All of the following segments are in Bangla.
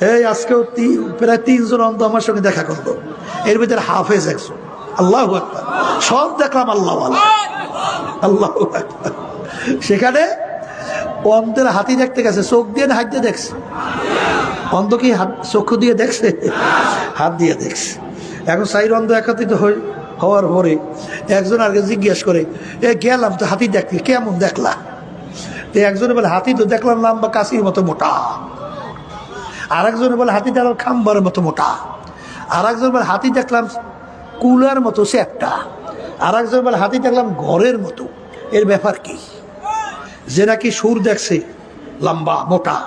এই আজকেও প্রায় 3 জন অন্ধ আমার সঙ্গে দেখা করলো, এর ভিতরে হাফেজ একজন। আল্লাহু আকবার, সব দেখলাম আল্লাহ আল্লাহু আকবার। সেখানে অন্ধের হাতি দেখতে গেছে, চোখ দিয়ে হাত দিয়ে দেখছে। অন্ধ কি হাত চক্ষু দিয়ে দেখছে? হাত দিয়ে দেখছে। এখন সাইর অন্ধ একত্রিত হওয়ার পরে একজন আগে জিজ্ঞেস করে, এ গেলাম তো হাতি দেখতে, কেমন দেখলা? তো একজনে বলে, হাতি তো দেখলাম লম্বা কাশির মতো মোটা। আর একজনে বলে, হাতি দেখলাম খাম্বার মতো মোটা। আর একজন বলে, হাতি দেখলাম কুলার মতো চ্যাপটা। আর একজন বলে, হাতি দেখলাম ঘরের মতো। এর ব্যাপার কি? যে নাকি সুর দেখছে লম্বা মোটা,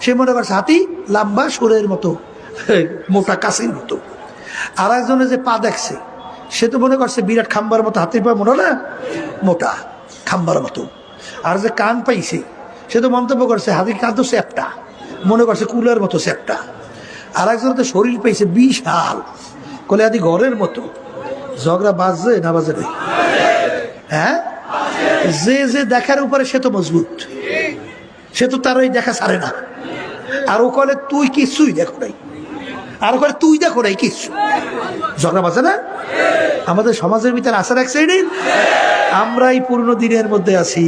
সে মনে করছে হাতি লম্বা সুরের মতো মোটা কাশির মতো। আর একজনে যে পা দেখছে, সে তো মনে করছে বিরাট খাম্বার মতো, হাতির পা মনে না মোটা খাম্বার মতো। আর যে কান পাইছে, সে তো মন্তব্য করছে হাতির কান তো চ্যাপটা, মনে করছে কুলার মতো চ্যাপটা। আর একজন তো শরীর পাইছে বিশাল, কলে হাতি ঘরের মতো। ঝগড়া বাজছে না বাজে নাই? হ্যাঁ, যে যে দেখার উপরে সে তো মজবুত, সে তো তার ওই দেখা ছাড়ে না। আর ও কলে তুই কিছুই দেখো নাই, আর ও কলে তুই দেখো নাই কিছু। ঝগড়া বাজে না? আমাদের সমাজের ভিতরে আসার এক সাইডে আমরা এই পুরনো দিনের মধ্যে আছি।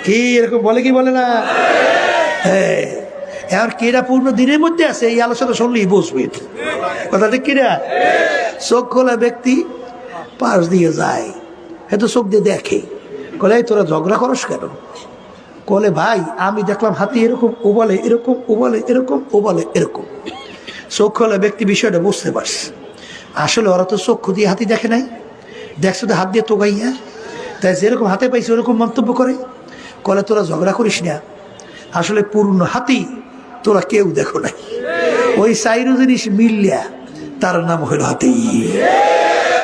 কি এরকম বলে কি বলে না? হ্যাঁ, আর কেরা পুরনো দিনের মধ্যে আছে, এই আলোচনা শুনলেই বুঝবে কথা ঠিক কিনা। চোখ খোলা ব্যক্তি পাশ দিয়ে যায়, এত চোখ দিয়ে দেখে, কলে তোরা ঝগড়া করস কেন? কলে ভাই আমি দেখলাম হাতি এরকম, ও বলে এরকম, ও বলে এরকম, ও বলে এরকম। চোখ খোলা ব্যক্তি বিষয়টা বুঝতে পারছে, আসলে ওরা তো চক্ষু দিয়ে হাতি দেখে নাই, দেখছো তো হাত দিয়ে তোগাইয়া, তাই যেরকম হাতে পাইছে ওরকম মন্তব্য করে। কলে তোরা ঝগড়া করিস না, আসলে পূর্ণ হাতি তোরা কেউ দেখো নাই, ওই চাইরো জিনিস মিললিয়া তার নাম হইল হাতি।